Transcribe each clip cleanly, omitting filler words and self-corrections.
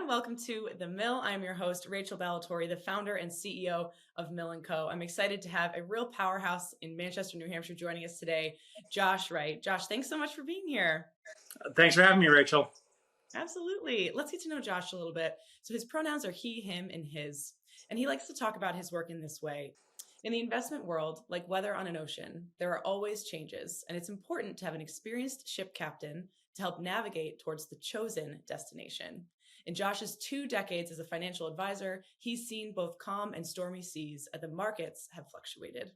everyone. Welcome to The Mill. I'm your host, Rachel Ballatori, the founder and CEO of Mill & Co. I'm excited to have a real powerhouse in Manchester, New Hampshire joining us today, Josh Wright. Josh, thanks so much for being here. Thanks for having me, Rachel. Absolutely. Let's get to know Josh a little bit. So his pronouns are he, him, and his. And he likes to talk about his work in this way. In the investment world, like weather on an ocean, there are always changes, and it's important to have an experienced ship captain to help navigate towards the chosen destination. In Josh's 2 decades as a financial advisor, he's seen both calm and stormy seas as the markets have fluctuated.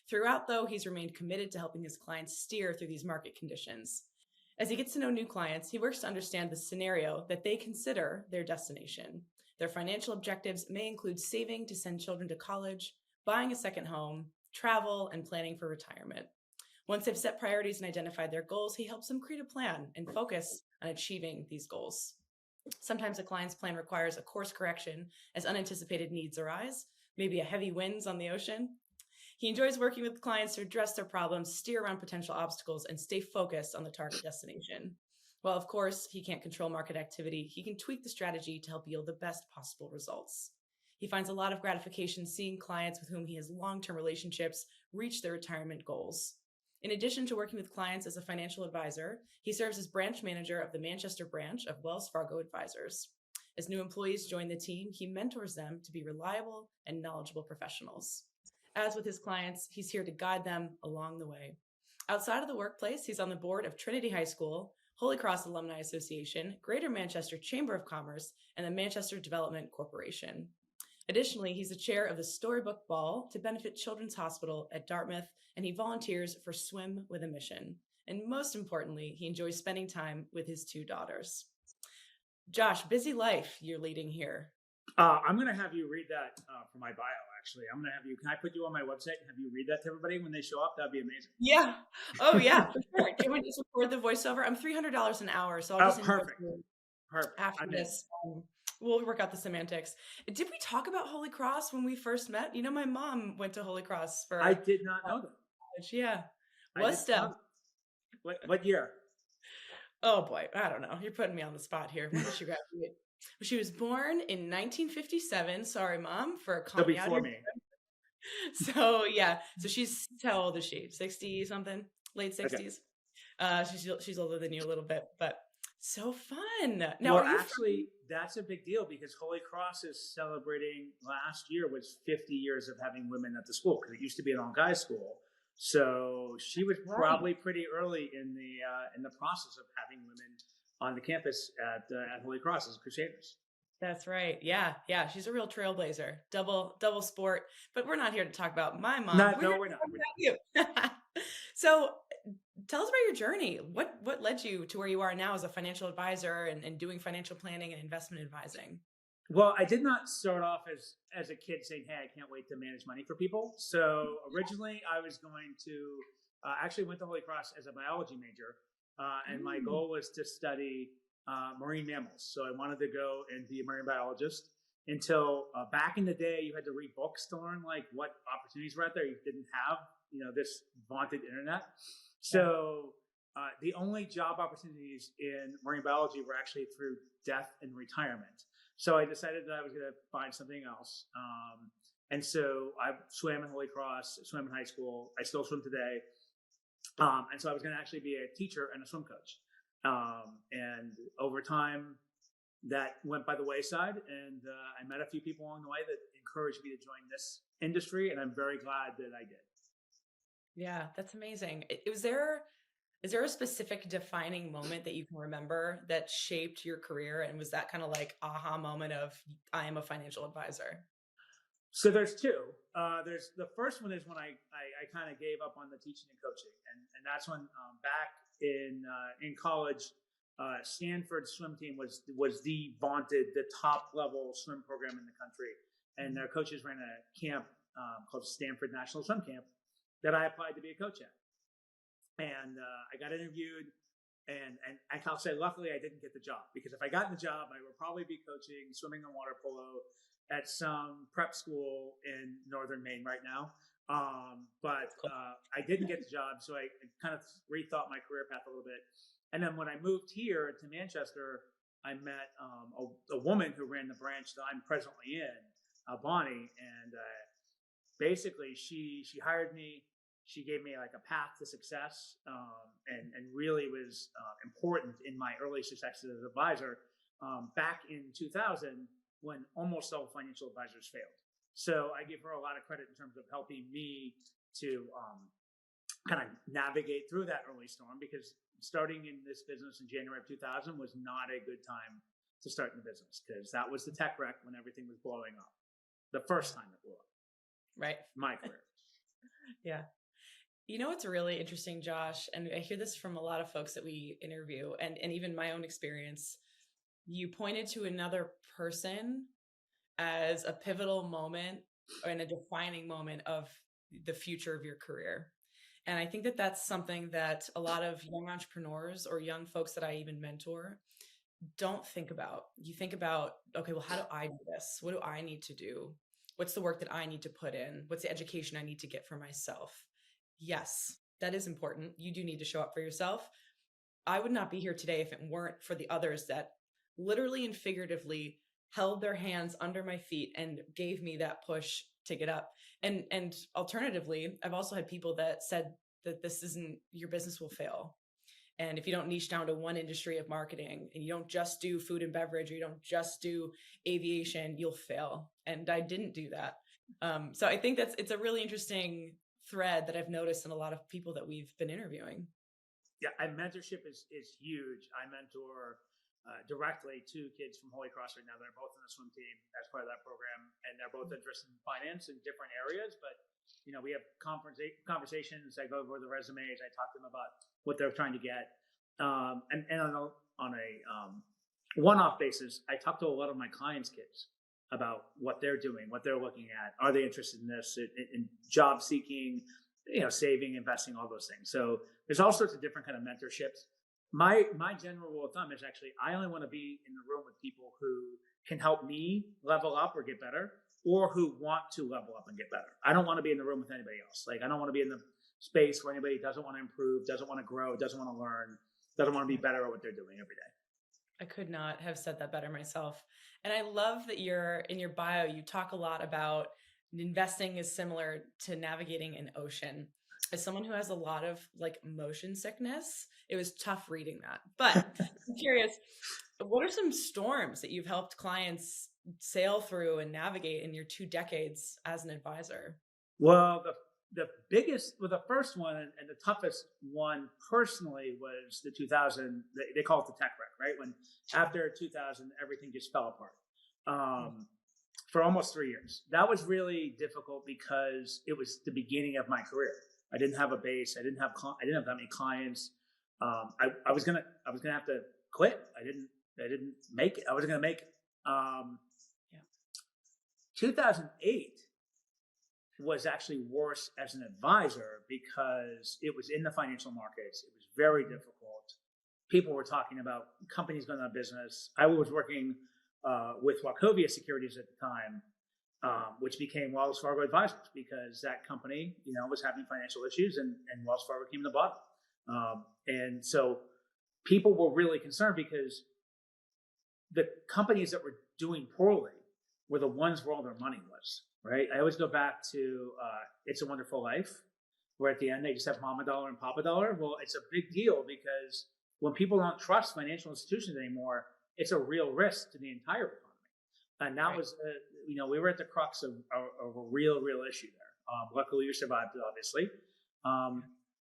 Throughout, though, he's remained committed to helping his clients steer through these market conditions. As he gets to know new clients, he works to understand the scenario that they consider their destination. Their financial objectives may include saving to send children to college, buying a second home, travel, and planning for retirement. Once they've set priorities and identified their goals, he helps them create a plan and focus on achieving these goals. Sometimes a client's plan requires a course correction as unanticipated needs arise, maybe a heavy winds on the ocean. He enjoys working with clients to address their problems, steer around potential obstacles, and stay focused on the target destination. While, of course, he can't control market activity, he can tweak the strategy to help yield the best possible results. He finds a lot of gratification seeing clients with whom he has long-term relationships reach their retirement goals. In addition to working with clients as a financial advisor, he serves as branch manager of the Manchester branch of Wells Fargo Advisors. As new employees join the team, he mentors them to be reliable and knowledgeable professionals. As with his clients, he's here to guide them along the way. Outside of the workplace, he's on the board of Trinity High School, Holy Cross Alumni Association, Greater Manchester Chamber of Commerce, and the Manchester Development Corporation. Additionally, he's the chair of the Storybook Ball to benefit Children's Hospital at Dartmouth, and he volunteers for Swim with a Mission. And most importantly, he enjoys spending time with his 2 daughters. Josh, busy life you're leading here. I'm going to have you read that for my bio, actually. I'm going to have you, can I put you on my website and have you read that to everybody when they show up? That'd be amazing. Yeah. Oh, yeah, for sure. Can we just record the voiceover? I'm $300 an hour, so I'll just perfect. Perfect. After this. We'll work out the semantics. Did we talk about Holy Cross when we first met? You know, my mom went to Holy Cross for. I did not know that. Yeah. What year? Oh boy, I don't know. You're putting me on the spot here. When did she graduate? She was born in 1957. Sorry, Mom, for calling out. So before me. So yeah. So she's, how old is she? 60 something? Late 60s. Okay. She's older than you a little bit, but so fun. Now, well, actually, that's a big deal because Holy Cross is celebrating, last year was 50 years of having women at the school because it used to be an all-guys school. So she was probably pretty early in the process of having women on the campus at Holy Cross as Crusaders. That's right. Yeah. She's a real trailblazer. Double sport. But we're not here to talk about my mom. No, we're not. You. So tell us about your journey. What led you to where you are now as a financial advisor and doing financial planning and investment advising? Well, I did not start off as a kid saying, hey, I can't wait to manage money for people. So originally I was going to, actually went to Holy Cross as a biology major. And my goal was to study marine mammals. So I wanted to go and be a marine biologist until back in the day, you had to read books to learn like what opportunities were out there. You didn't have, this vaunted internet. So the only job opportunities in marine biology were actually through death and retirement. So I decided that I was going to find something else. And so I swam in Holy Cross, swam in high school. I still swim today. And so I was going to actually be a teacher and a swim coach. And over time, that went by the wayside. And I met a few people along the way that encouraged me to join this industry. And I'm very glad that I did. Yeah, that's amazing. Is there a specific defining moment that you can remember that shaped your career? And was that kind of like aha moment of, I am a financial advisor? So there's 2. There's the first one is when I kind of gave up on the teaching and coaching. And that's when back in college, Stanford swim team was the vaunted, the top level swim program in the country. And their coaches ran a camp called Stanford National Swim Camp that I applied to be a coach at. And I got interviewed, and I'll say, luckily I didn't get the job, because if I got the job, I would probably be coaching swimming and water polo at some prep school in northern Maine right now. But I didn't get the job, so I kind of rethought my career path a little bit. And then when I moved here to Manchester, I met a woman who ran the branch that I'm presently in, Bonnie, and basically she hired me. She gave me like a path to success, and really was important in my early success as an advisor back in 2000 when almost all financial advisors failed. So I give her a lot of credit in terms of helping me to kind of navigate through that early storm, because starting in this business in January of 2000 was not a good time to start in the business, because that was the tech wreck when everything was blowing up. The first time it blew up. Right. My career. Yeah. You know what's really interesting, Josh, and I hear this from a lot of folks that we interview, and even my own experience. You pointed to another person as a pivotal moment and a defining moment of the future of your career. And I think that that's something that a lot of young entrepreneurs or young folks that I even mentor don't think about. You think about, okay, well, how do I do this? What do I need to do? What's the work that I need to put in? What's the education I need to get for myself? Yes, that is important. You do need to show up for yourself. I would not be here today if it weren't for the others that literally and figuratively held their hands under my feet and gave me that push to get up. And alternatively, I've also had people that said that this isn't, your business will fail. And if you don't niche down to one industry of marketing and you don't just do food and beverage, or you don't just do aviation, you'll fail. And I didn't do that. So I think it's a really interesting thread that I've noticed in a lot of people that we've been interviewing. Yeah, and mentorship is huge. I mentor directly two kids from Holy Cross right now. They're both on the swim team as part of that program, and they're both interested in finance in different areas. But we have conversations. I go over the resumes. I talk to them about what they're trying to get, and on a one-off basis, I talk to a lot of my clients' kids about what they're doing, what they're looking at. Are they interested in this? In job seeking, saving, investing, all those things. So there's all sorts of different kind of mentorships. My general rule of thumb is actually I only want to be in the room with people who can help me level up or get better, or who want to level up and get better. I don't want to be in the room with anybody else. Like, I don't want to be in the space where anybody doesn't want to improve, doesn't want to grow, doesn't want to learn, doesn't want to be better at what they're doing every day. I could not have said that better myself. And I love that in your bio, you talk a lot about investing is similar to navigating an ocean. As someone who has a lot of like motion sickness, it was tough reading that. But I'm curious, what are some storms that you've helped clients sail through and navigate in your 2 decades as an advisor? Well, the biggest, well, the first one and the toughest one personally was the 2000. They call it the tech wreck, right? When after 2000, everything just fell apart for almost 3 years. That was really difficult because it was the beginning of my career. I didn't have a base. I didn't have that many clients. I was gonna have to quit. I didn't make it. I wasn't gonna make it. 2008 was actually worse as an advisor because it was in the financial markets. It was very difficult. People were talking about companies going out of business. I was working with Wachovia Securities at the time, which became Wells Fargo Advisors, because that company, was having financial issues, and Wells Fargo came to the bottom. And so people were really concerned because the companies that were doing poorly were the ones where all their money was, right? I always go back to It's a Wonderful Life, where at the end they just have Mama Dollar and Papa Dollar. Well, it's a big deal because when people don't trust financial institutions anymore, it's a real risk to the entire economy. And that was, we were at the crux of a real issue there. Luckily, we survived it, obviously.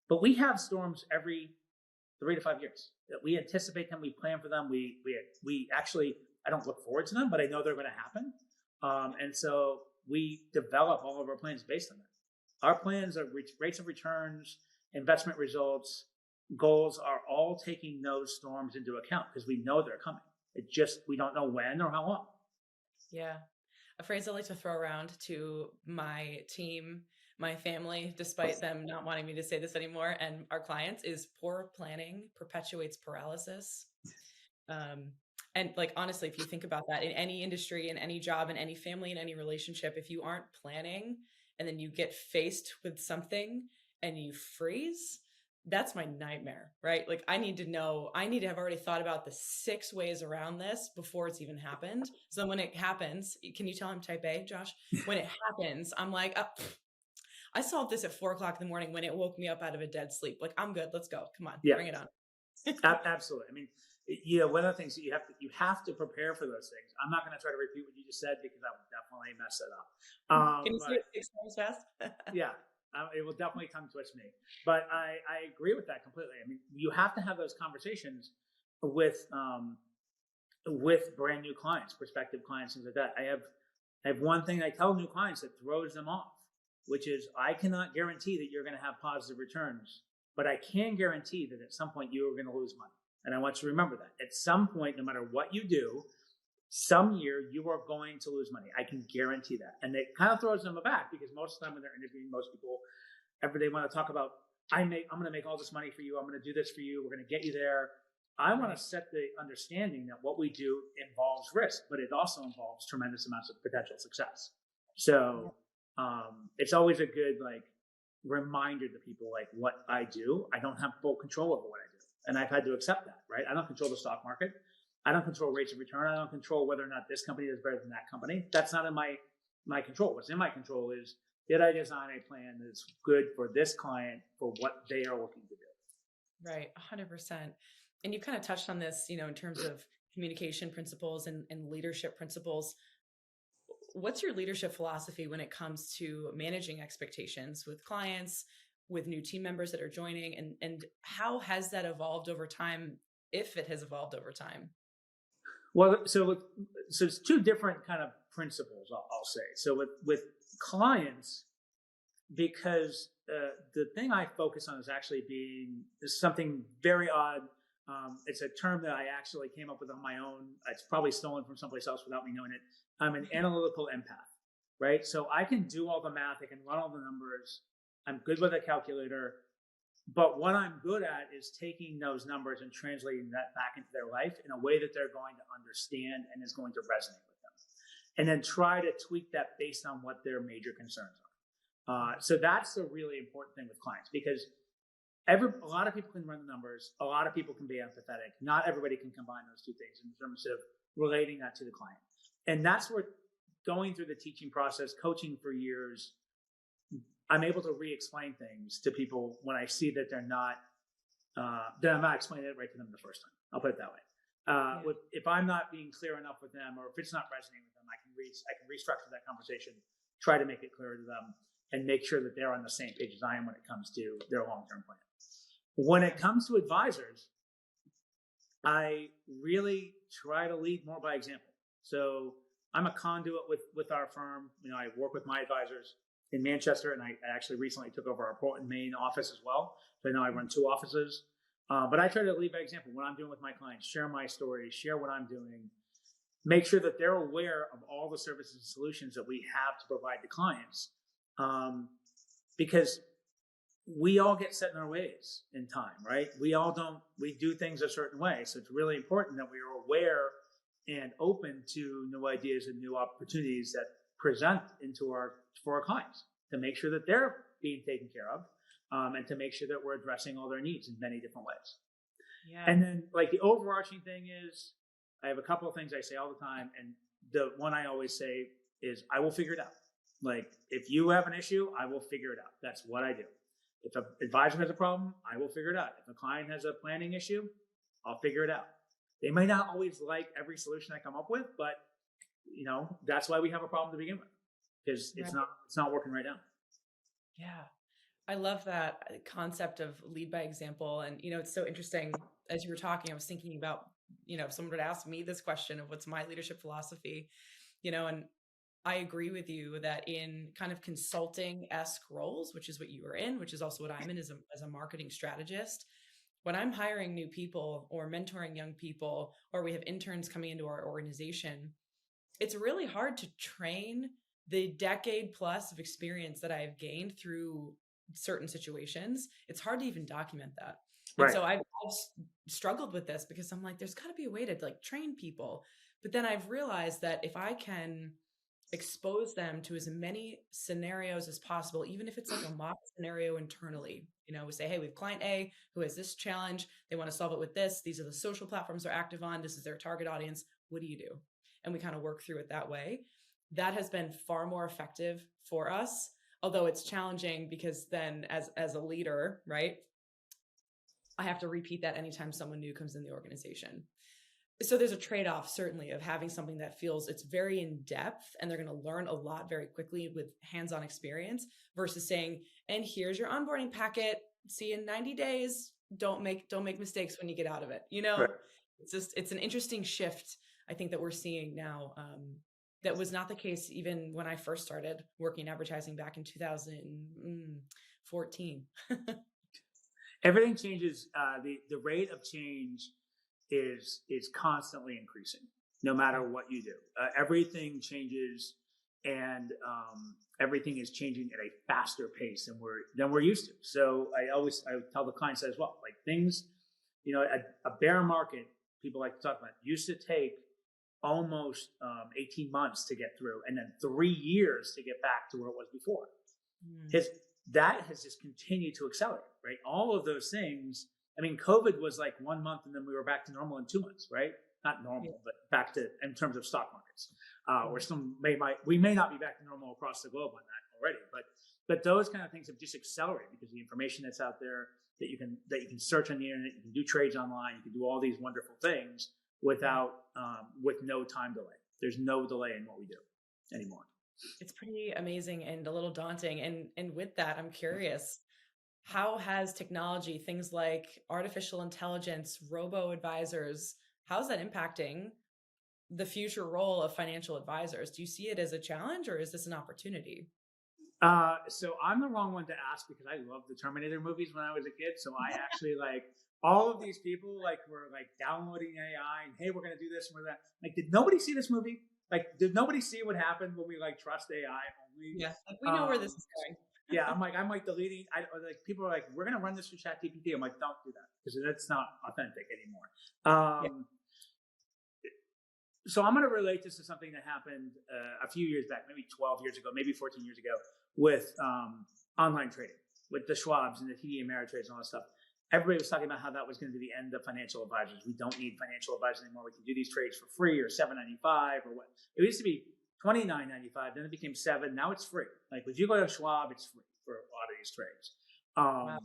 But we have storms every 3 to 5 years. We anticipate them. We plan for them. We actually, I don't look forward to them, but I know they're going to happen. And so we develop all of our plans based on that. Our plans are rates of returns, investment results, goals are all taking those storms into account because we know they're coming. It just, we don't know when or how long. Yeah. A phrase I like to throw around to my team, my family, despite them not wanting me to say this anymore, and our clients, is poor planning perpetuates paralysis. And like, honestly, if you think about that in any industry, in any job, in any family, in any relationship, if you aren't planning and then you get faced with something and you freeze, That's my nightmare, right? Like I need to have already thought about the 6 ways around this before it's even happened. So when it happens, can you tell I'm type A, Josh? When it happens, I'm like, oh, I solved this at 4 o'clock in the morning when it woke me up out of a dead sleep. Like, I'm good. Let's go. Come on, Yeah, bring it on. absolutely. I mean, one of the things that you have to prepare for those things. I'm not going to try to repeat what you just said because I would definitely mess it up. Can you say But it 6 times fast? yeah, it will definitely tongue twist me. But I agree with that completely. I mean, you have to have those conversations with brand new clients, prospective clients, things like that. I have one thing I tell new clients that throws them off, which is I cannot guarantee that you're going to have positive returns, but I can guarantee that at some point you are going to lose money. And I want you to remember that at some point, no matter what you do, some year you are going to lose money. I can guarantee that. And it kind of throws them aback because most of the time when they're interviewing, most people, they want to talk about, I'm going to make all this money for you. I'm going to do this for you. We're going to get you there. I want to set the understanding that what we do involves risk, but it also involves tremendous amounts of potential success. So it's always a good reminder to people what I do. I don't have full control over what I do, and I've had to accept that. Right? I don't control the stock market. I don't control rates of return. I don't control whether or not this company is better than that company. That's not in my control. What's in my control is, did I design a plan that's good for this client for what they are looking to do? Right, 100%. And you kind of touched on this, in terms of communication principles and leadership principles. What's your leadership philosophy when it comes to managing expectations with clients, with new team members that are joining, and how has that evolved over time, if it has evolved over time? Well, so it's two different kind of principles, I'll say. So with clients, because the thing I focus on is actually being something very odd. It's a term that I actually came up with on my own. It's probably stolen from someplace else without me knowing it. I'm an analytical empath, right? So I can do all the math. I can run all the numbers. I'm good with a calculator. But what I'm good at is taking those numbers and translating that back into their life in a way that they're going to understand and is going to resonate with them. And then try to tweak that based on what their major concerns are. So that's the really important thing with clients, because a lot of people can run the numbers. A lot of people can be empathetic. Not everybody can combine those two things in terms of relating that to the client. And that's where, going through the teaching process, coaching for years, I'm able to re-explain things to people when I see that I'm not explaining it right to them the first time. I'll put it that way. If I'm not being clear enough with them, or if it's not resonating with them, I can restructure that conversation, try to make it clear to them, and make sure that they're on the same page as I am when it comes to their long-term plan. When it comes to advisors, I really try to lead more by example. So I'm a conduit with our firm. I work with my advisors in Manchester, and I actually recently took over our Portland, Maine office as well. So now I run 2 offices. But I try to lead by example. What I'm doing with my clients, share my story, share what I'm doing, make sure that they're aware of all the services and solutions that we have to provide to clients. Because we all get set in our ways in time, right? We do things a certain way. So it's really important that we are aware and open to new ideas and new opportunities that present for our clients, to make sure that they're being taken care of, and to make sure that we're addressing all their needs in many different ways. Yeah. And then the overarching thing is, I have a couple of things I say all the time. And the one I always say is, I will figure it out. If you have an issue, I will figure it out. That's what I do. If an advisor has a problem, I will figure it out. If a client has a planning issue, I'll figure it out. They may not always like every solution I come up with, but that's why we have a problem to begin with, because it's not working right now. Yeah. I love that concept of lead by example. And, it's so interesting. As you were talking, I was thinking about, if someone would ask me this question of what's my leadership philosophy, and I agree with you that in kind of consulting-esque roles, which is what you are in, which is also what I'm in as a marketing strategist, when I'm hiring new people or mentoring young people, or we have interns coming into our organization, it's really hard to train the decade plus of experience that I've gained through certain situations. It's hard to even document that. Right. And so I've struggled with this, because I'm like, there's got to be a way to train people. But then I've realized that if I can expose them to as many scenarios as possible, even if it's like a mock scenario internally. We say, hey, we have client A who has this challenge. They want to solve it with this. These are the social platforms they're active on. This is their target audience. What do you do? And we kind of work through it that way. That has been far more effective for us, although it's challenging because then as a leader, right, I have to repeat that anytime someone new comes in the organization. So there's a trade-off certainly of having something that feels it's very in depth and they're going to learn a lot very quickly with hands-on experience versus saying, and here's your onboarding packet. See you in 90 days. Don't make mistakes when you get out of it. Right. It's an interesting shift, I think, that we're seeing now. That was not the case even when I first started working advertising back in 2014. Everything changes. The rate of change is constantly increasing, no matter what you do. Everything changes, and everything is changing at a faster pace than we're used to. So I tell the clients as well, like things, a bear market, people like to talk about, used to take almost 18 months to get through, and then 3 years to get back to where it was before. That has just continued to accelerate, right? All of those things. I mean, COVID was like 1 month, and then we were back to normal in 2 months, right? Not normal, but back to, in terms of stock markets. We may not be back to normal across the globe on that already, but those kind of things have just accelerated because the information that's out there that you can search on the internet, you can do trades online, you can do all these wonderful things with no time delay. There's no delay in what we do anymore. It's pretty amazing and a little daunting. And with that, I'm curious, how has technology, things like artificial intelligence, robo-advisors, how's that impacting the future role of financial advisors? Do you see it as a challenge or is this an opportunity? So I'm the wrong one to ask because I loved the Terminator movies when I was a kid. So I actually all of these people were downloading AI and, hey, we're going to do this and we're that. Did nobody see this movie? Did nobody see what happened when we trust AI only? Yeah, we know where this is going. Yeah, I'm deleting. People are we're going to run this through ChatGPT. I'm don't do that because that's not authentic anymore. So I'm going to relate this to something that happened a few years back, maybe 12 years ago, maybe 14 years ago, with online trading, with the Schwabs and the TD Ameritrades and all that stuff. Everybody was talking about how that was going to be the end of financial advisors. We don't need financial advisors anymore. We can do these trades for free or $7.95 or what. It used to be $29.95, then it became $7. Now it's free. If you go to Schwab, it's free for a lot of these trades. Wow.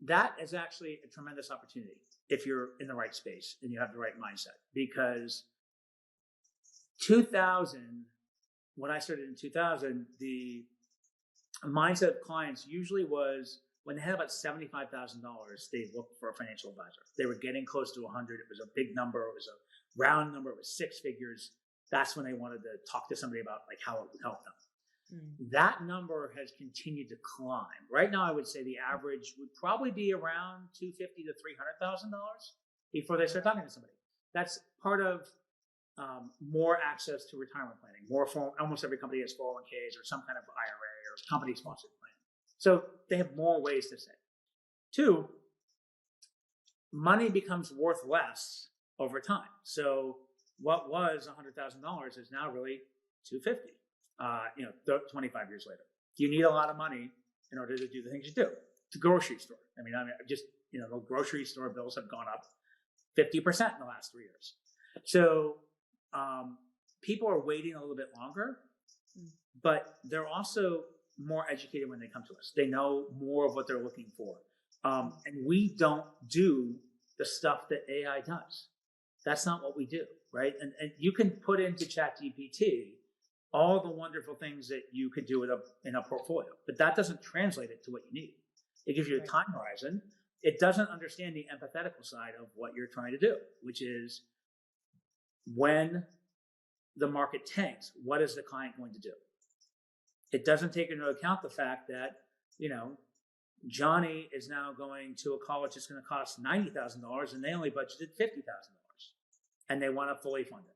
That is actually a tremendous opportunity if you're in the right space and you have the right mindset. Because 2000, when I started in 2000, the mindset of clients usually was when they had about $75,000, they looked for a financial advisor. They were getting close to 100. It was a big number. It was a round number. It was six figures. That's when they wanted to talk to somebody about how it would help them. That number has continued to climb. Right now, I would say the average would probably be around $250,000 to $300,000 before they start talking to somebody. That's part of more access to retirement planning. Almost every company has 401ks or some kind of IRA or company-sponsored plan. So they have more ways to save. Two, money becomes worth less over time. So what was $100,000 is now really $250,000. 25 years later, you need a lot of money in order to do the things you do. It's a grocery store. The grocery store bills have gone up 50% in the last 3 years. So people are waiting a little bit longer, but they're also more educated when they come to us. They know more of what they're looking for. And we don't do the stuff that AI does. That's not what we do, right? And you can put into ChatGPT all the wonderful things that you could do in a portfolio, but that doesn't translate it to what you need. It gives you a time horizon. It doesn't understand the empathetical side of what you're trying to do, which is when the market tanks, what is the client going to do? It doesn't take into account the fact that, Johnny is now going to a college that's going to cost $90,000 and they only budgeted $50,000 and they want to fully fund it.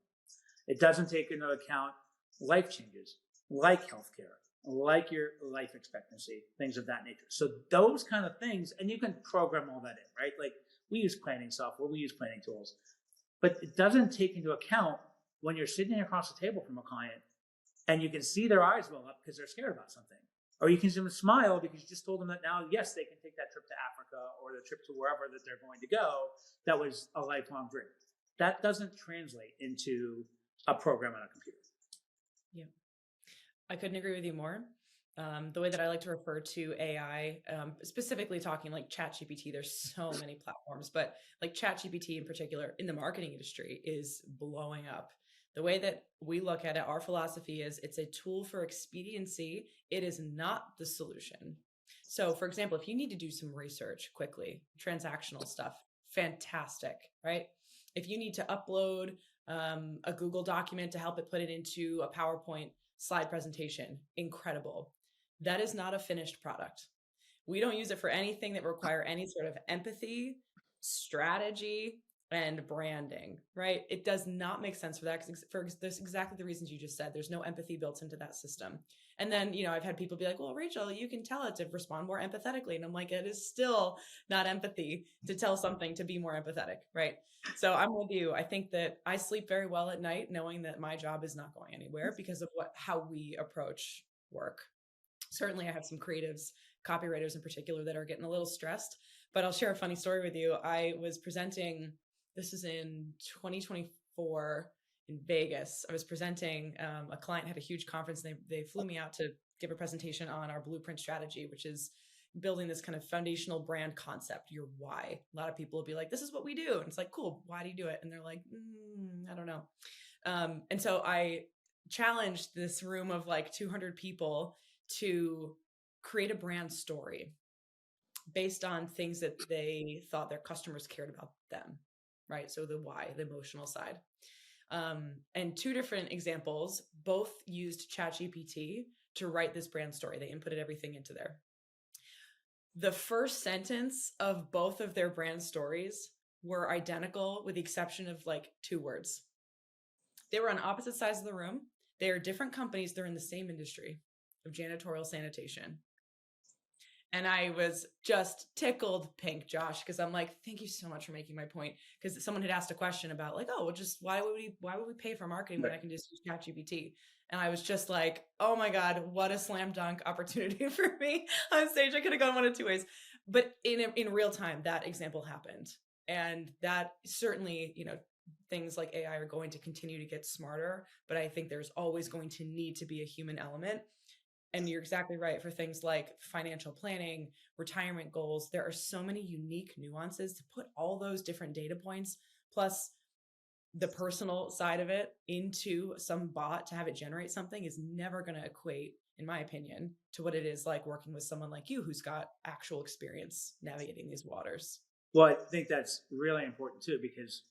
It doesn't take into account life changes like healthcare, like your life expectancy, things of that nature. So those kind of things, and you can program all that in, right? We use planning software, we use planning tools, but it doesn't take into account when you're sitting across the table from a client and you can see their eyes well up because they're scared about something. Or you can see them smile because you just told them that now, yes, they can take that trip to Africa or the trip to wherever that they're going to go. That was a lifelong dream. That doesn't translate into a program on a computer. Yeah, I couldn't agree with you more. The way that I like to refer to AI, specifically talking like ChatGPT, there's so many platforms, but like ChatGPT in particular in the marketing industry is blowing up. The way that we look at it, our philosophy is it's a tool for expediency. It is not the solution. So, for example, if you need to do some research quickly, transactional stuff, fantastic, right? If you need to upload a Google document to help it put it into a PowerPoint slide presentation, incredible. That is not a finished product. We don't use it for anything that require any sort of empathy, strategy, and branding, right? It does not make sense for that for there's exactly the reasons you just said. There's no empathy built into that system. And then, I've had people be like, well, Rachel, you can tell it to respond more empathetically. And I'm like, it is still not empathy to tell something to be more empathetic, right? So I'm with you. I think that I sleep very well at night knowing that my job is not going anywhere because of how we approach work. Certainly I have some creatives, copywriters in particular, that are getting a little stressed, but I'll share a funny story with you. I was presenting, this is in 2024 in Vegas. I was presenting, a client had a huge conference. They flew me out to give a presentation on our blueprint strategy, which is building this kind of foundational brand concept, your why. A lot of people will be like, this is what we do. And it's like, cool, why do you do it? And they're like, I don't know. And so I challenged this room of like 200 people to create a brand story based on things that they thought their customers cared about them, right? So the why, the emotional side. And two different examples, both used ChatGPT to write this brand story. They inputted everything into there. The first sentence of both of their brand stories were identical with the exception of like 2 words. They were on opposite sides of the room. They are different companies. They're in the same industry of janitorial sanitation. And I was just tickled pink, Josh, because I'm like, thank you so much for making my point. Because someone had asked a question about like, oh, well, just why would we pay for marketing when I can just use ChatGPT? And I was just like, oh my God, what a slam dunk opportunity for me on stage. I could have gone one of 2 ways, but in real time, that example happened. And that certainly, things like AI are going to continue to get smarter, but I think there's always going to need to be a human element. And you're exactly right for things like financial planning, retirement goals. There are so many unique nuances to put all those different data points, plus the personal side of it into some bot to have it generate something is never going to equate, in my opinion, to what it is like working with someone like you who's got actual experience navigating these waters. Well, I think that's really important too, because,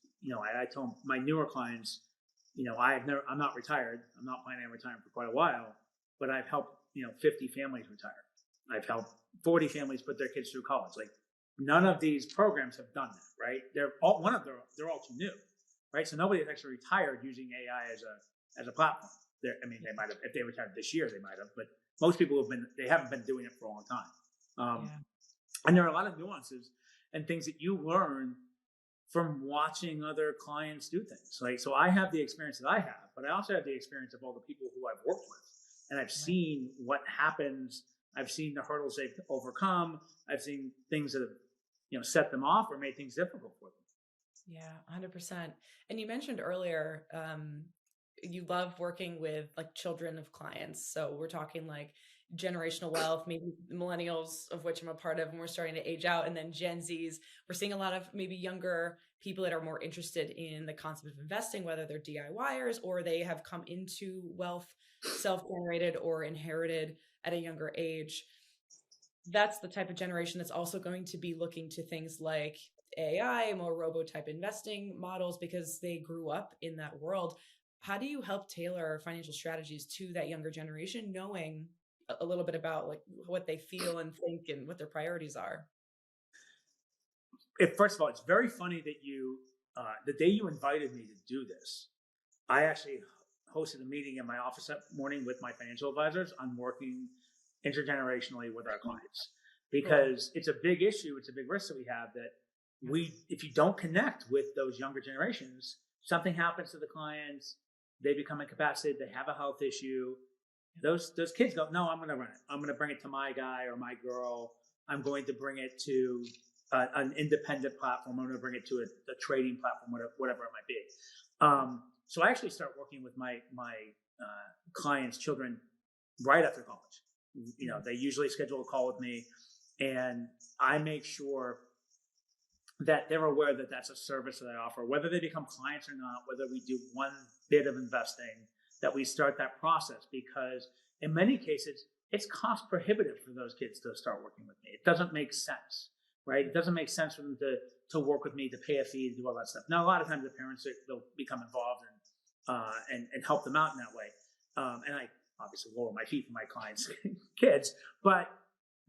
I told my newer clients, I'm not retired. I'm not planning on retiring for quite a while, but I've helped, 50 families retire. I've helped 40 families put their kids through college. Like, none of these programs have done that, right? They're all too new, right? So nobody has actually retired using AI as a platform. They might have, if they retired this year, they might have, but most people haven't been doing it for a long time. And there are a lot of nuances and things that you learn from watching other clients do things. Like, so I have the experience that I have, but I also have the experience of all the people who I've worked with. And I've seen what happens. I've seen the hurdles they've overcome. I've seen things that have, set them off or made things difficult for them. Yeah, 100%. And you mentioned earlier, you love working with like children of clients. So we're talking like generational wealth, maybe millennials, of which I'm a part of, and we're starting to age out, and then Gen Zs. We're seeing a lot of maybe younger people that are more interested in the concept of investing, whether they're DIYers or they have come into wealth self-generated or inherited at a younger age. That's the type of generation that's also going to be looking to things like AI, more robo-type investing models, because they grew up in that world. How do you help tailor financial strategies to that younger generation, knowing a little bit about like what they feel and think and what their priorities are? First of all, it's very funny that the day you invited me to do this, I actually hosted a meeting in my office that morning with my financial advisors on working intergenerationally with our clients, because it's a big issue. It's a big risk that we have that if you don't connect with those younger generations, something happens to the clients, they become incapacitated, they have a health issue, those kids go, no, I'm going to run it. I'm going to bring it to my guy or my girl. I'm going to bring it to an independent platform. I'm going to bring it to a trading platform, whatever it might be. So I actually start working with my clients' children right after college. They usually schedule a call with me, and I make sure that they're aware that that's a service that I offer, whether they become clients or not, whether we do one bit of investing, that we start that process, because in many cases, it's cost prohibitive for those kids to start working with me. It doesn't make sense, right? It doesn't make sense for them to work with me, to pay a fee, to do all that stuff. Now, a lot of times the parents, they'll become involved and help them out in that way. And I obviously lower my fee for my clients' kids, but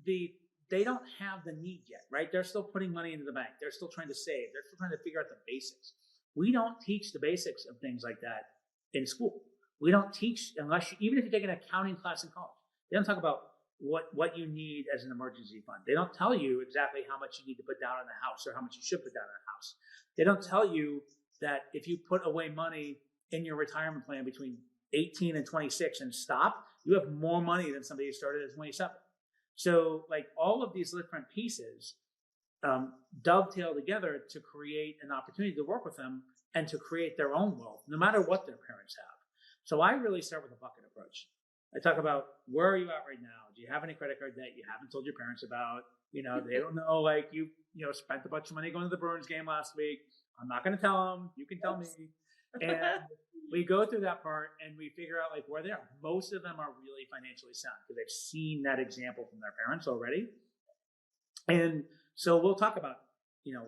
they don't have the need yet, right? They're still putting money into the bank. They're still trying to save. They're still trying to figure out the basics. We don't teach the basics of things like that in school. We don't teach even if you take an accounting class in college, they don't talk about what you need as an emergency fund. They don't tell you exactly how much you need to put down on the house or how much you should put down on the house. They don't tell you that if you put away money in your retirement plan between 18 and 26 and stop, you have more money than somebody who started at 27. So like all of these different pieces dovetail together to create an opportunity to work with them and to create their own wealth, no matter what their parents have. So I really start with a bucket approach. I talk about, where are you at right now? Do you have any credit card debt you haven't told your parents about? They don't know, like you spent a bunch of money going to the Bruins game last week. I'm not going to tell them. You can tell me. And we go through that part and we figure out like where they are. Most of them are really financially sound because they've seen that example from their parents already. And so we'll talk about,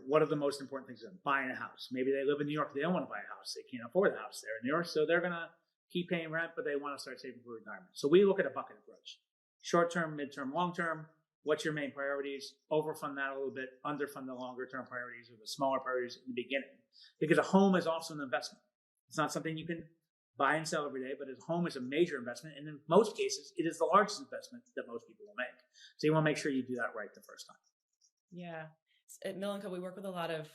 what are the most important things to them? Buying a house. Maybe they live in New York. They don't want to buy a house. They can't afford the house there in New York. So they're going to keep paying rent, but they want to start saving for retirement. So we look at a bucket approach. Short-term, mid-term, long-term. What's your main priorities? Overfund that a little bit. Underfund the longer-term priorities or the smaller priorities in the beginning. Because a home is also an investment. It's not something you can buy and sell every day, but a home is a major investment. And in most cases, it is the largest investment that most people will make. So you want to make sure you do that right the first time. Yeah. At Mill & Co, we work with a lot of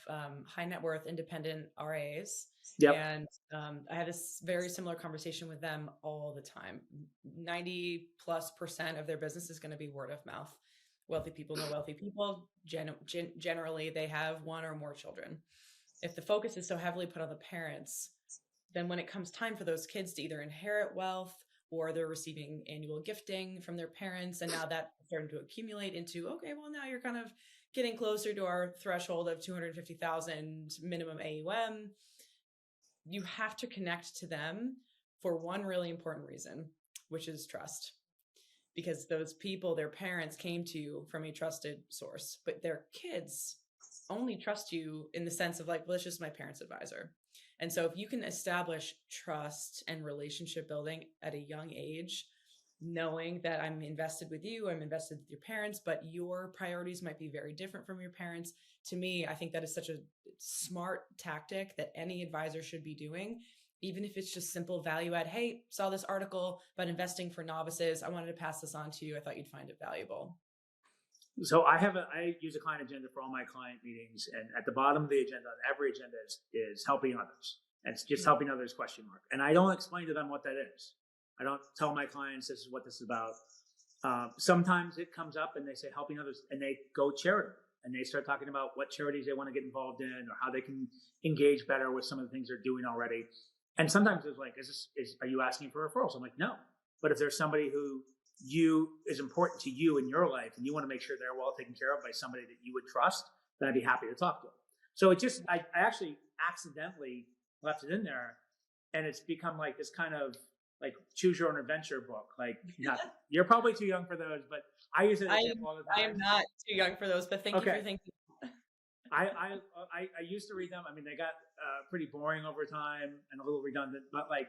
high net worth independent RAs. Yep. And I have this very similar conversation with them all the time. 90+% of their business is going to be word of mouth. Wealthy people know wealthy people. Generally, they have one or more children. If the focus is so heavily put on the parents, then when it comes time for those kids to either inherit wealth or they're receiving annual gifting from their parents, and now that's starting to accumulate into, okay, well, now you're kind of getting closer to our threshold of 250,000 minimum AUM. You have to connect to them for one really important reason, which is trust. Because those people, their parents, came to you from a trusted source, but their kids only trust you in the sense of like, well, it's just my parents' advisor. And so if you can establish trust and relationship building at a young age, knowing that I'm invested with you, I'm invested with your parents, but your priorities might be very different from your parents. To me, I think that is such a smart tactic that any advisor should be doing, even if it's just simple value add. Hey, saw this article about investing for novices. I wanted to pass this on to you. I thought you'd find it valuable. So I use a client agenda for all my client meetings, and at the bottom of the agenda, on every agenda is helping others. And it's just helping others ? And I don't explain to them what that is. I don't tell my clients this is what this is about. Sometimes it comes up and they say helping others, and they go charitable and they start talking about what charities they want to get involved in or how they can engage better with some of the things they're doing already. And sometimes it's like, are you asking for referrals? I'm like, no. But if there's somebody who is important to you in your life and you want to make sure they're well taken care of by somebody that you would trust, then I'd be happy to talk to them. So I actually accidentally left it in there, and it's become like this kind of like choose your own adventure book. Like, you're probably too young for those, but I use it all the time. I am not too young for those, but thank you for thinking. I used to read them. I mean, they got pretty boring over time and a little redundant, but like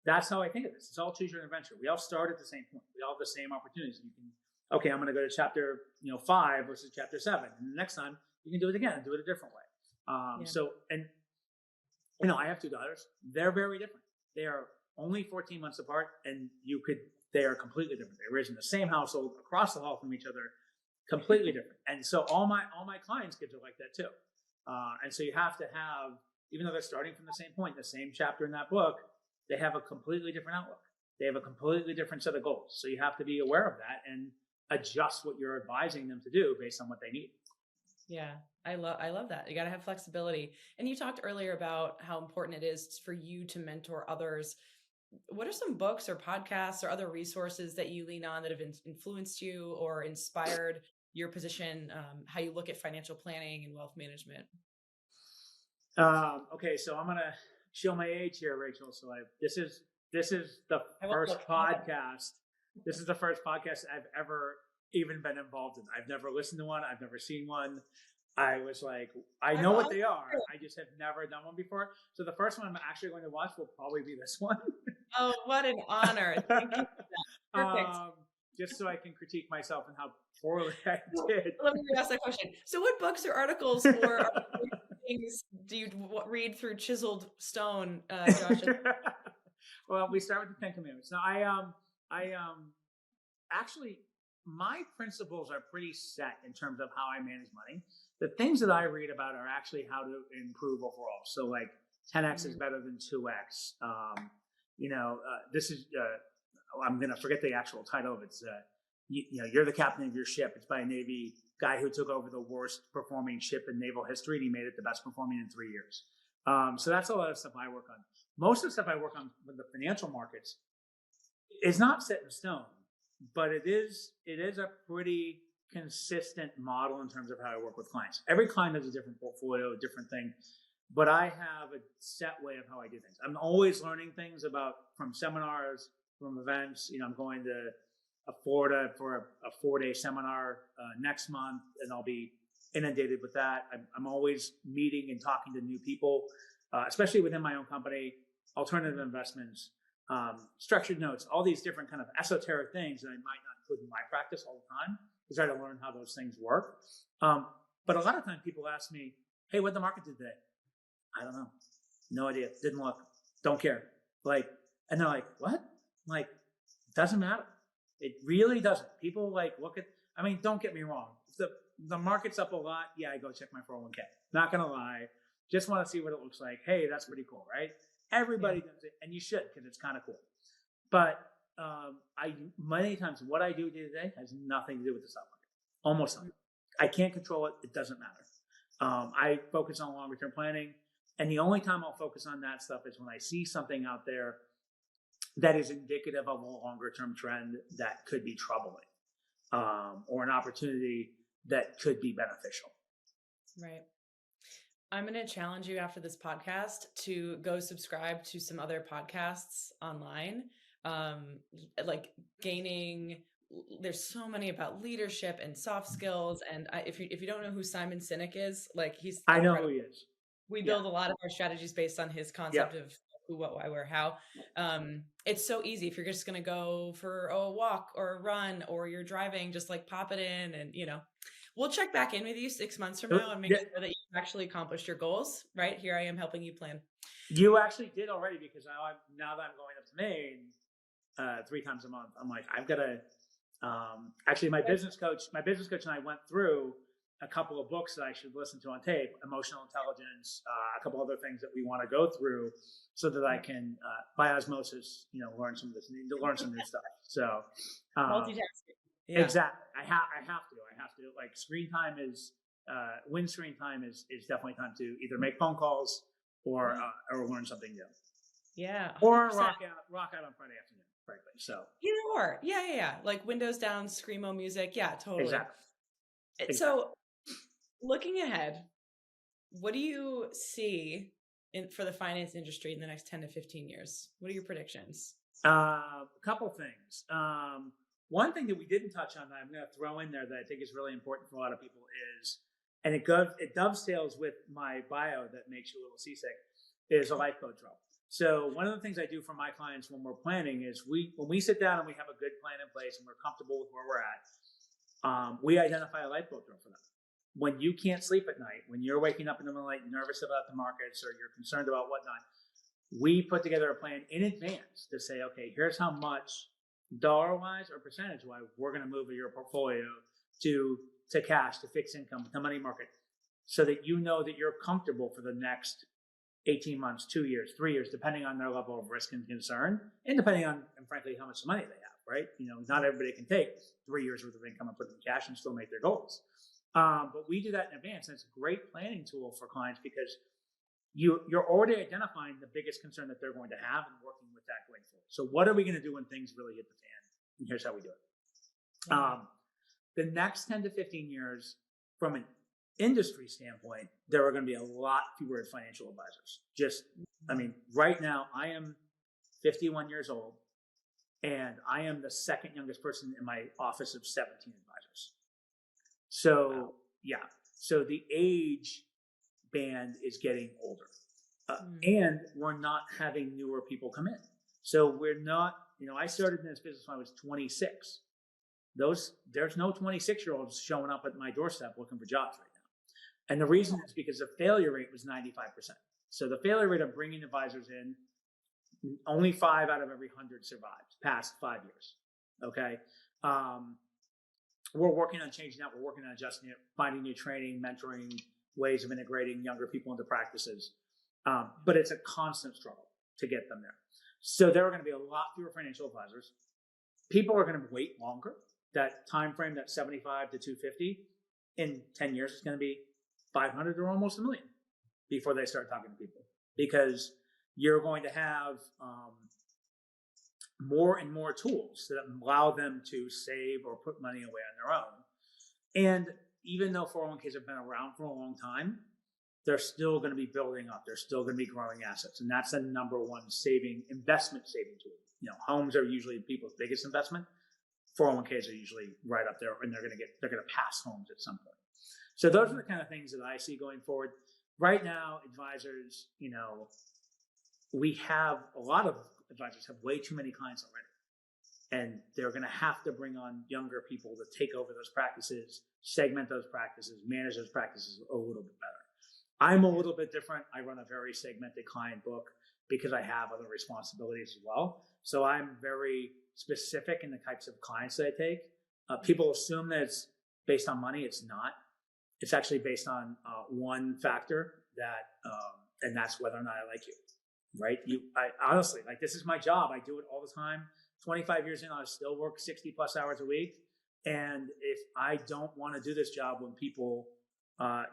that's how I think of this. It's all choose your own adventure. We all start at the same point. We all have the same opportunities. You can, I'm going to go to chapter 5 versus chapter 7, and the next time you can do it again and do it a different way. So, and I have 2 daughters. They're very different. They are only 14 months apart, and they are completely different. They were raised in the same household, across the hall from each other, completely different. And so all my clients' kids are like that too. And so you have to have, even though they're starting from the same point, the same chapter in that book, they have a completely different outlook. they have a completely different set of goals. So you have to be aware of that and adjust what you're advising them to do based on what they need. Yeah, I love that. You got to have flexibility. And you talked earlier about how important it is for you to mentor others. What are some books or podcasts or other resources that you lean on that have influenced you or inspired your position, how you look at financial planning and wealth management? Okay, so I'm gonna show my age here, Rachel. So this is the I won't first look. podcast. This is the first podcast I've ever even been involved in. I've never listened to one. I've never seen one. I was like, I know what they are. I just have never done one before. So the first one I'm actually going to watch will probably be this one. Oh, what an honor. Thank you for that. Perfect. Just so I can critique myself and how poorly I So, did. let me ask that question. So what books or articles or things do you read through chiseled stone, Josh? Well, we start with the 10 Commandments. Now, actually, my principles are pretty set in terms of how I manage money. The things that I read about are actually how to improve overall. So, like 10x is better than 2x. This is. I'm going to forget the actual title of it. It's you're the captain of your ship. It's by a Navy guy who took over the worst performing ship in naval history, and he made it the best performing in 3 years. So that's a lot of stuff I work on. Most of the stuff I work on with the financial markets is not set in stone, but it is a pretty consistent model in terms of how I work with clients. Every client has a different portfolio, a different thing, but I have a set way of how I do things. I'm always learning things from seminars, from events. I'm going to Florida for a 4-day seminar next month, and I'll be inundated with that. I'm always meeting and talking to new people, especially within my own company, alternative investments, structured notes, all these different kind of esoteric things that I might not include in my practice all the time to try to learn how those things work. But a lot of times people ask me, hey, what'd the market do today? I don't know. No idea. Didn't look. Don't care. And they're like, what? Like, it doesn't matter. It really doesn't. People look at, don't get me wrong. If the market's up a lot, yeah, I go check my 401k. Not going to lie. Just want to see what it looks like. Hey, that's pretty cool, right? Everybody does it, and you should, because it's kind of cool. But many times what I do day to day has nothing to do with the stock market. Almost nothing. I can't control it. It doesn't matter. I focus on longer term planning, and the only time I'll focus on that stuff is when I see something out there that is indicative of a longer term trend that could be troubling, or an opportunity that could be beneficial. Right. I'm going to challenge you after this podcast to go subscribe to some other podcasts online. There's so many about leadership and soft skills. And if you don't know who Simon Sinek is, he's I know incredible. who he is. We build a lot of our strategies based on his concept of who, what, why, where, how. It's so easy. If you're just going to go for a walk or a run, or you're driving, just pop it in, and we'll check back in with you 6 months from now and make sure that you've actually accomplished your goals. Right here, I am helping you plan. You actually did already, because now that I'm going up to Maine 3 times a month, I'm like, I've got to. Actually, my business coach and I went through a couple of books that I should listen to on tape, emotional intelligence, a couple other things that we want to go through, so that I can, by osmosis, learn some new stuff. So, Multitasking. Yeah. Exactly. I have to. Screen time is, when screen time is definitely time to either make phone calls or learn something new. Yeah. 100%. Or rock out on Friday afternoon, frankly. So either or. Yeah. Like windows down, screamo music. Yeah, totally. Exactly. So looking ahead, what do you see for the finance industry in the next 10 to 15 years? What are your predictions? A couple things. One thing that we didn't touch on that I'm going to throw in there that I think is really important for a lot of people is, and it dovetails with my bio that makes you a little seasick, is a lifeboat drill. So one of the things I do for my clients when we're planning is when we sit down and we have a good plan in place and we're comfortable with where we're at, we identify a lifeboat drill for them. When you can't sleep at night, when you're waking up in the middle of the night nervous about the markets, or you're concerned about whatnot, we put together a plan in advance to say, okay, here's how much dollar-wise or percentage-wise we're going to move your portfolio to cash, to fixed income, to money market, so that you know that you're comfortable for the next 18 months, 2 years, 3 years, depending on their level of risk and concern, and depending on, and frankly, how much money they have, right? Not everybody can take 3 years worth of income and put it in cash and still make their goals. But we do that in advance, and it's a great planning tool for clients because you're already identifying the biggest concern that they're going to have and working with that going forward. So what are we going to do when things really hit the fan? And here's how we do it. The next 10 to 15 years, from an industry standpoint, there are going to be a lot fewer financial advisors. Right now, I am 51 years old, and I am the second youngest person in my office of 17 advisors. So, so the age band is getting older, and we're not having newer people come in. So we're not, I started in this business when I was 26. There's no 26-year-olds showing up at my doorstep looking for jobs right now. And the reason is because the failure rate was 95%. So the failure rate of bringing advisors in, only 5 out of every 100 survived past 5 years. Okay. We're working on changing that. We're working on adjusting it, finding new training, mentoring, ways of integrating younger people into practices. But it's a constant struggle to get them there. So there are going to be a lot fewer financial advisors. People are going to wait longer. That time frame, that 75 to 250, in 10 years, is going to be 500 or almost 1 million before they start talking to people, because you're going to have more and more tools that allow them to save or put money away on their own. And even though 401ks have been around for a long time, they're still going to be building up. They're still going to be growing assets. And that's the number one investment saving tool. Homes are usually people's biggest investment. 401ks are usually right up there, and they're going to pass homes at some point. So those are the kind of things that I see going forward. Right now, advisors, we have a lot of advisors have way too many clients already. And they're going to have to bring on younger people to take over those practices, segment those practices, manage those practices a little bit better. I'm a little bit different. I run a very segmented client book because I have other responsibilities as well. So I'm very specific in the types of clients that I take. People assume that it's based on money. It's not. It's actually based on one factor, and that's whether or not I like you. Right? I honestly, this is my job. I do it all the time. 25 years in, I still work 60 plus hours a week. And if I don't want to do this job when people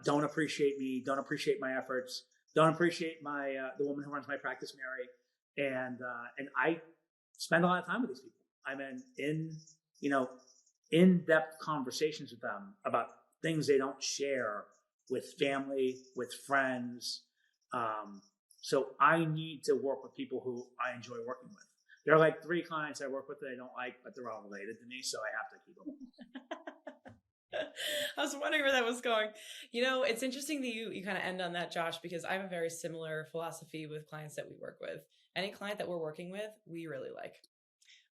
don't appreciate me, don't appreciate my efforts, don't appreciate the woman who runs my practice, Mary, and I spend a lot of time with these people. I'm in-depth conversations with them about things they don't share with family, with friends. So I need to work with people who I enjoy working with. There are like 3 clients I work with that I don't like, but they're all related to me, so I have to keep them. I was wondering where that was going. It's interesting that you kind of end on that, Josh, because I have a very similar philosophy with clients that we work with. Any client that we're working with, we really like.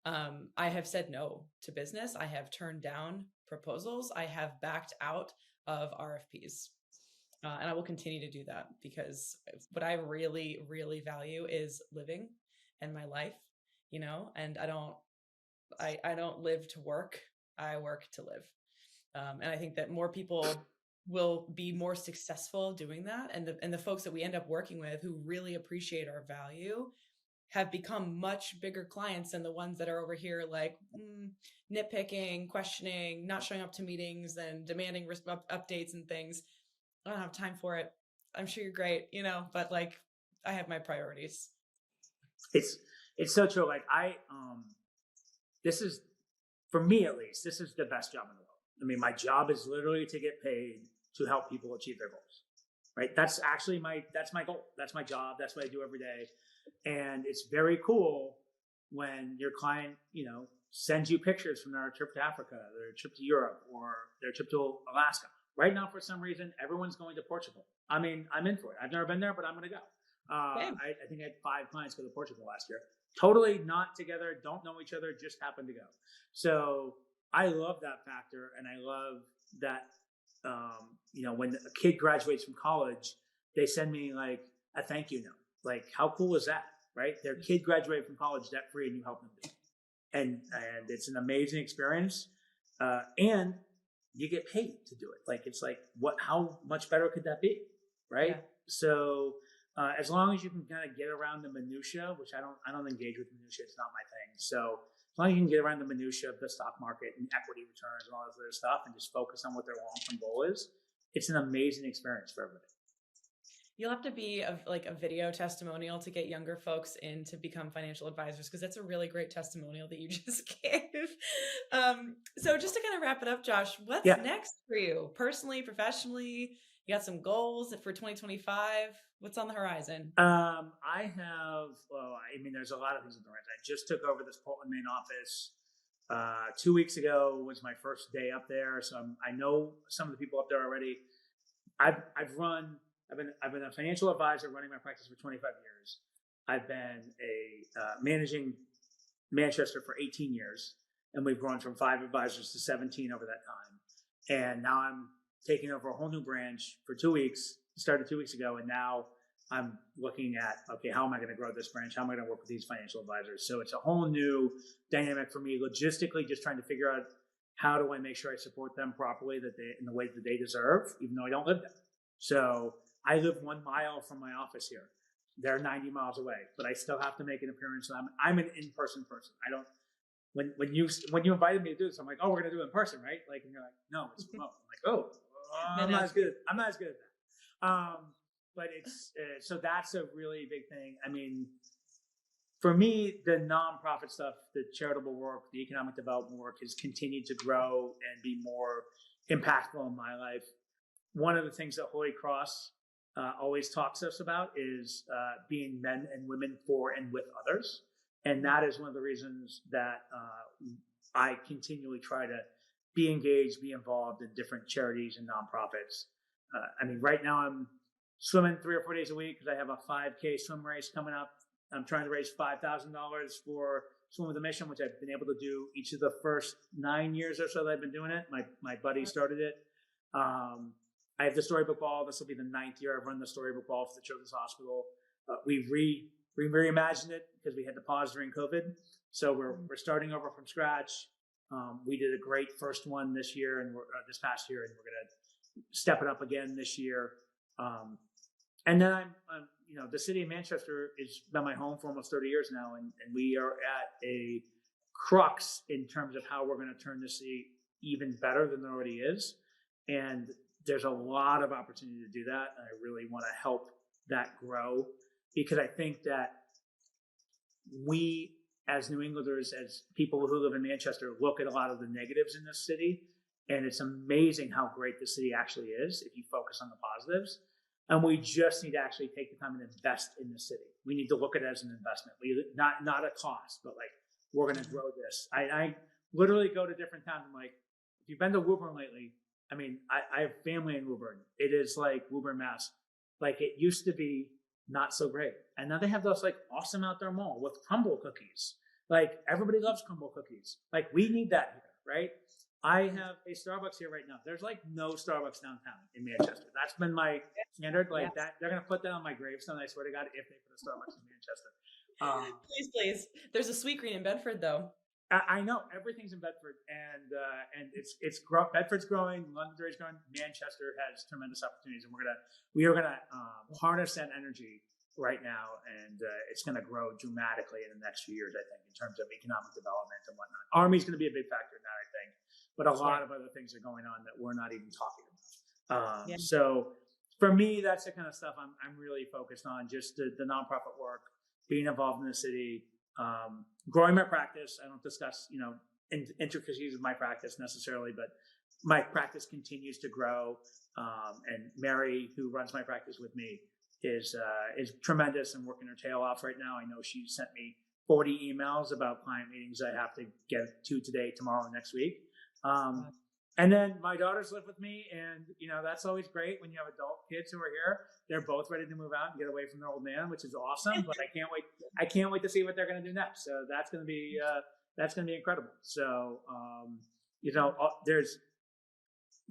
I have said no to business. I have turned down proposals. I have backed out of RFPs. And I will continue to do that because what I really, really value is living and my life, and I don't live to work. I work to live. And I think that more people will be more successful doing that. And the folks that we end up working with who really appreciate our value have become much bigger clients than the ones that are over here nitpicking, questioning, not showing up to meetings and demanding risk updates and things. I don't have time for it. I'm sure you're great, but I have my priorities. It's so true. This is, for me at least, this is the best job in the world. My job is literally to get paid to help people achieve their goals, right? That's actually that's my goal. That's my job. That's what I do every day. And it's very cool when your client, sends you pictures from their trip to Africa, their trip to Europe, or their trip to Alaska. Right now, for some reason, everyone's going to Portugal. I'm in for it. I've never been there, but I'm going to go. I think I had 5 clients go to Portugal last year. Totally not together, don't know each other, just happened to go. So I love that factor, and I love that, when a kid graduates from college, they send me a thank you note. How cool is that, right? Their kid graduated from college debt-free, and you help them do it. And it's an amazing experience, and you get paid to do it. How much better could that be, right? Yeah. So as long as you can kind of get around the minutia, which I don't engage with minutia. It's not my thing. So as long as you can get around the minutia of the stock market and equity returns and all this other stuff, and just focus on what their long-term goal is, it's an amazing experience for everybody. You'll have to be like a video testimonial to get younger folks in to become financial advisors, because that's a really great testimonial that you just gave. So just to kind of wrap it up, Josh, what's next for you personally, professionally? You got some goals for 2025? What's on the horizon? I have, well, I mean, there's a lot of things on the horizon. I just took over this Portland, Maine office 2 weeks ago. Was my first day up there, so I know some of the people up there already. I've been a financial advisor running my practice for 25 years. I've been a managing Manchester for 18 years, and we've grown from 5 advisors to 17 over that time. And now I'm taking over a whole new branch for 2 weeks. Started 2 weeks ago, and now I'm looking at, okay, how am I going to grow this branch? How am I going to work with these financial advisors? So it's a whole new dynamic for me, logistically, just trying to figure out how do I make sure I support them properly, in the way that they deserve, even though I don't live there. So I live 1 mile from my office here. They're 90 miles away, but I still have to make an appearance. So I'm an in-person person. I don't. When you invited me to do this, I'm like, oh, we're gonna do it in person, right? Like, and you're like, no, it's remote. I'm like, oh, I'm not as good at that. But it's so that's a really big thing. I mean, for me, the nonprofit stuff, the charitable work, the economic development work has continued to grow and be more impactful in my life. One of the things that Holy Cross always talks to us about is being men and women for and with others. And that is one of the reasons that I continually try to be engaged, be involved in different charities and nonprofits. I mean, right now I'm swimming 3 or 4 days a week because I have a 5K swim race coming up. I'm trying to raise $5,000 for Swim with a Mission, which I've been able to do each of the first 9 years or so that I've been doing it. My buddy started it. I have the Storybook Ball. This will be the 9th year I've run the Storybook Ball for the Children's Hospital. We reimagined it because we had to pause during COVID. So we're starting over from scratch. We did a great first one this year and this past year, and we're going to step it up again this year. And then I'm the city of Manchester has been my home for almost 30 years now, and we are at a crux in terms of how we're going to turn the city even better than it already is. And there's a lot of opportunity to do that, and I really want to help that grow, because I think that we, as New Englanders, as people who live in Manchester, look at a lot of the negatives in this city, and it's amazing how great the city actually is if you focus on the positives. And we just need to actually take the time and invest in the city. We need to look at it as an investment. Not a cost, but like, we're going to grow this. I literally go to different towns. I'm like, if you've been to Woburn lately, I mean, I have family in Woburn. It is like Woburn, Mass. Like, it used to be not so great. And now they have those like awesome outdoor mall with crumble cookies. Like, everybody loves crumble cookies. Like, we need that here, right? I have a Starbucks here right now. There's like no Starbucks downtown in Manchester. That's been my standard. Like, that, they're going to put that on my gravestone, I swear to God, if they put a Starbucks in Manchester. Please. There's a Sweetgreen in Bedford, though. I know everything's in Bedford, and Bedford's growing, Londonderry's growing, Manchester has tremendous opportunities, and we are gonna harness that energy right now, and it's gonna grow dramatically in the next few years, I think, in terms of economic development and whatnot. Army's gonna be a big factor in that, I think, but a lot of other things are going on that we're not even talking about. So for me, that's the kind of stuff I'm really focused on, just the nonprofit work, being involved in the city. Growing my practice. I don't discuss, intricacies of my practice necessarily, but my practice continues to grow. And Mary, who runs my practice with me, is tremendous and working her tail off right now. I know she sent me 40 emails about client meetings I have to get to today, tomorrow, and next week. And then my daughters live with me, and that's always great when you have adult kids who are here. They're both ready to move out and get away from their old man, which is awesome. But I can't wait. I can't wait to see what they're going to do next. So that's going to be incredible. So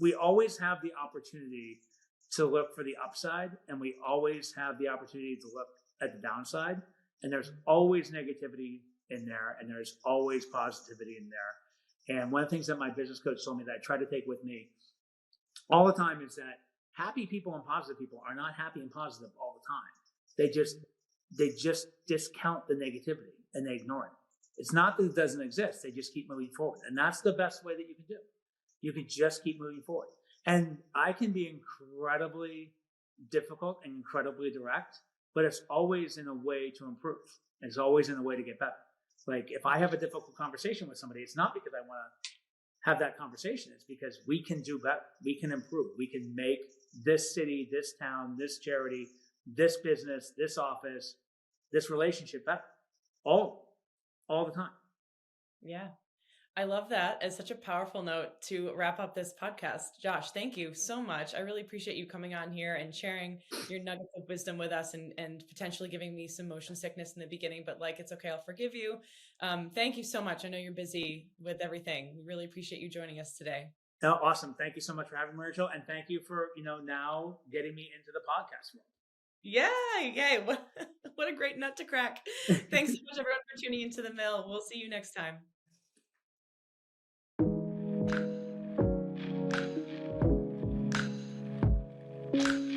we always have the opportunity to look for the upside, and we always have the opportunity to look at the downside. And there's always negativity in there, and there's always positivity in there. And one of the things that my business coach told me that I try to take with me all the time is that happy people and positive people are not happy and positive all the time. They just discount the negativity and they ignore it. It's not that it doesn't exist. They just keep moving forward. And that's the best way that you can do. You can just keep moving forward. And I can be incredibly difficult and incredibly direct, but it's always in a way to improve. It's always in a way to get better. Like if I have a difficult conversation with somebody, it's not because I want to have that conversation. It's because we can do better. We can improve. We can make this city, this town, this charity, this business, this office, this relationship better. All the time. Yeah. I love that as such a powerful note to wrap up this podcast. Josh, thank you so much. I really appreciate you coming on here and sharing your nuggets of wisdom with us and potentially giving me some motion sickness in the beginning, but like, it's okay. I'll forgive you. Thank you so much. I know you're busy with everything. We really appreciate you joining us today. No, awesome. Thank you so much for having me, Rachel. And thank you for, now getting me into the podcast world. Yeah. What a great nut to crack. Thanks so much, everyone, for tuning into The Mill. We'll see you next time. Thank you.